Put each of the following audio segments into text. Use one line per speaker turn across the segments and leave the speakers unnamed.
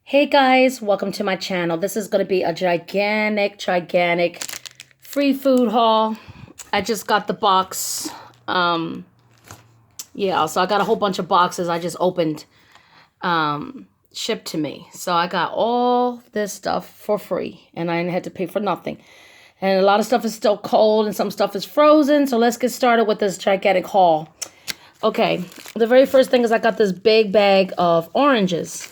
Hey guys, welcome to my channel. This is going to be a gigantic free food haul. I just got the box. Yeah, so I got a whole bunch of boxes I just opened, shipped to me. So I got all this stuff for free and I had to pay for nothing. And a lot of stuff is still cold and some stuff is frozen. So let's get started with this gigantic haul. Okay, the very first thing is I got this big bag of oranges.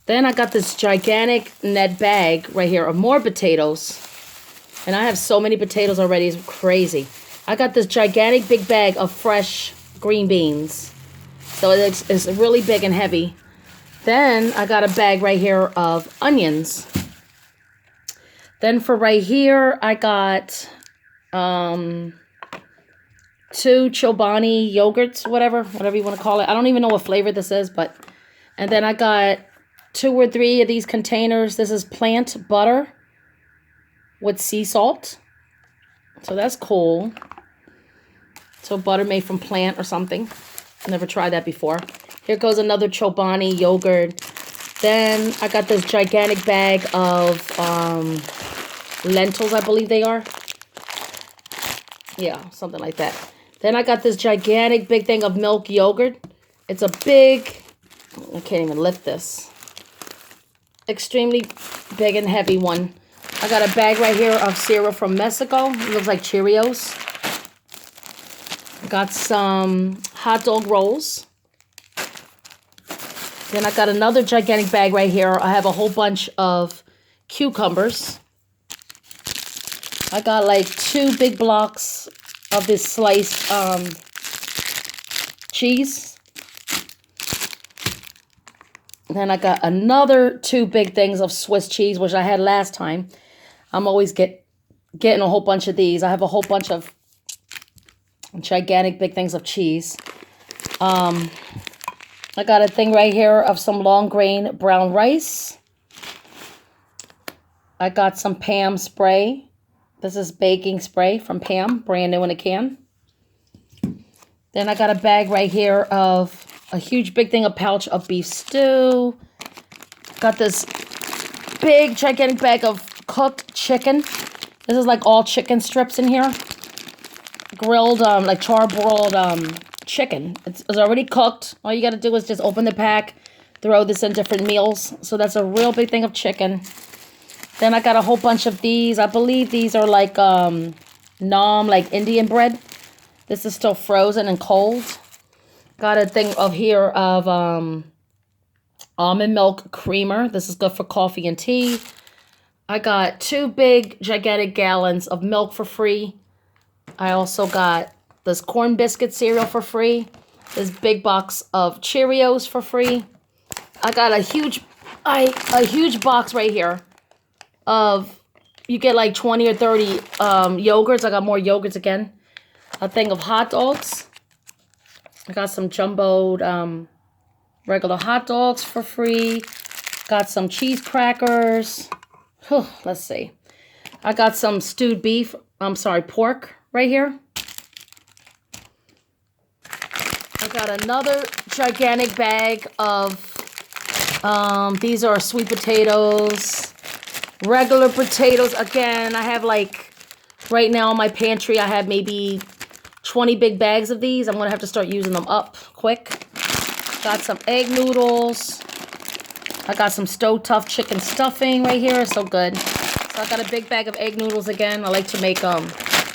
Then I got this gigantic net bag right here of more potatoes. And I have so many potatoes already, it's crazy. I got this gigantic big bag of fresh green beans. So it's really big and heavy. Then I got a bag right here of onions. Then for right here, I got 2 Chobani yogurts, whatever you want to call it. I don't even know what flavor this is, but... And then I got 2 or 3 of these containers. This is plant butter with sea salt. So that's cool. So butter made from plant or something. Never tried that before. Here goes another Chobani yogurt. Then I got this gigantic bag of lentils, I believe they are. Yeah, something like that. Then I got this gigantic big thing of milk yogurt. It's a big... I can't even lift this. Extremely big and heavy one. I got a bag right here of cereal from Mexico. It looks like Cheerios. Got some hot dog rolls. Then I got another gigantic bag right here. I have a whole bunch of cucumbers. I got like 2 big blocks of this sliced cheese. Then I got another 2 big things of Swiss cheese, which I had last time. I'm always getting a whole bunch of these. I have a whole bunch of gigantic big things of cheese. I got a thing right here of some long grain brown rice. I got some Pam spray. This is baking spray from Pam, brand new in a can. Then I got a bag right here of a huge big thing, a pouch of beef stew. Got this big gigantic bag of cooked chicken. This is like all chicken strips in here. Grilled, like charbroiled chicken. It's already cooked. All you got to do is just open the pack, throw this in different meals. So that's a real big thing of chicken. Then I got a whole bunch of these. I believe these are like naan, like Indian bread. This is still frozen and cold. Got a thing of here of almond milk creamer. This is good for coffee and tea. I got 2 big gigantic gallons of milk for free. I also got this corn biscuit cereal for free. This big box of Cheerios for free. I got a huge box right here of, you get like 20 or 30 yogurts. I got more yogurts again. A thing of hot dogs. I got some jumboed regular hot dogs for free. Got some cheese crackers. Let's see. I got some stewed beef. Pork right here. I got another gigantic bag of, these are sweet potatoes. Regular potatoes. Again, I have like, right now in my pantry, I have maybe 20 big bags of these. I'm going to have to start using them up quick. Got some egg noodles. I got some Stove Tough chicken stuffing right here. So good. So I got a big bag of egg noodles again. I like to make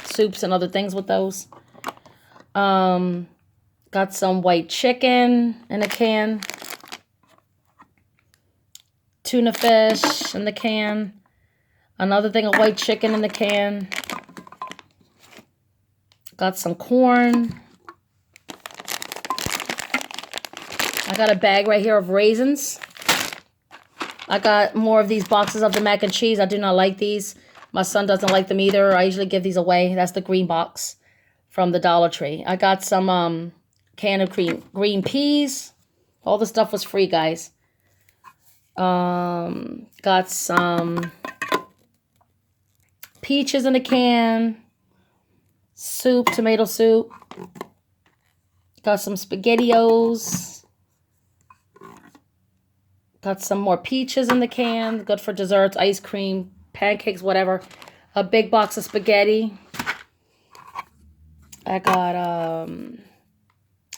soups and other things with those. Got some white chicken in a can. Tuna fish in the can. Another thing of white chicken in the can. Got some corn. I got a bag right here of raisins. I got more of these boxes of the mac and cheese. I do not like these. My son doesn't like them either. I usually give these away. That's the green box from the Dollar Tree. I got some can of green peas. All the stuff was free, guys. Got some peaches in a can. Soup, tomato soup. Got some SpaghettiOs. Got some more peaches in the can. Good for desserts, ice cream, pancakes, whatever. A big box of spaghetti. I got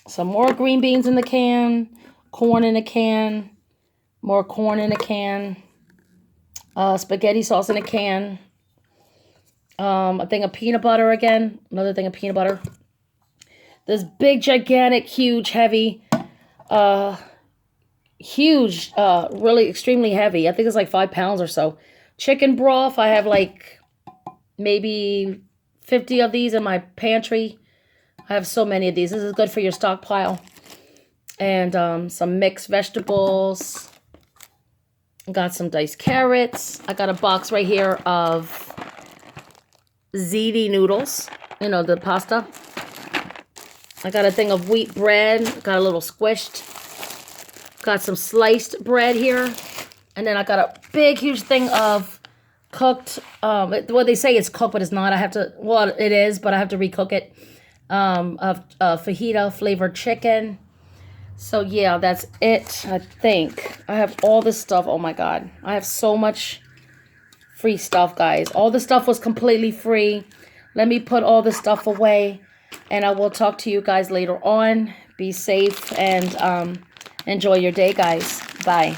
some more green beans in the can. Corn in a can. More corn in a can. Spaghetti sauce in a can. A thing of peanut butter again. Another thing of peanut butter. This big, gigantic, huge, heavy, really extremely heavy. I think it's like 5 pounds or so. Chicken broth. I have like maybe 50 of these in my pantry. I have so many of these. This is good for your stockpile. And some mixed vegetables. Got some diced carrots. I got a box right here of ziti noodles. You know, the pasta. I got a thing of wheat bread. Got a little squished. Got some sliced bread here. And then I got a big, huge thing of cooked. Well, they say it's cooked, but it's not. I have to, well, it is, but I have to recook it. Of fajita flavored chicken. So, yeah, that's it, I think. I have all this stuff. Oh, my God. I have so much free stuff, guys. All the stuff was completely free. Let me put all this stuff away. And I will talk to you guys later on. Be safe and enjoy your day, guys. Bye.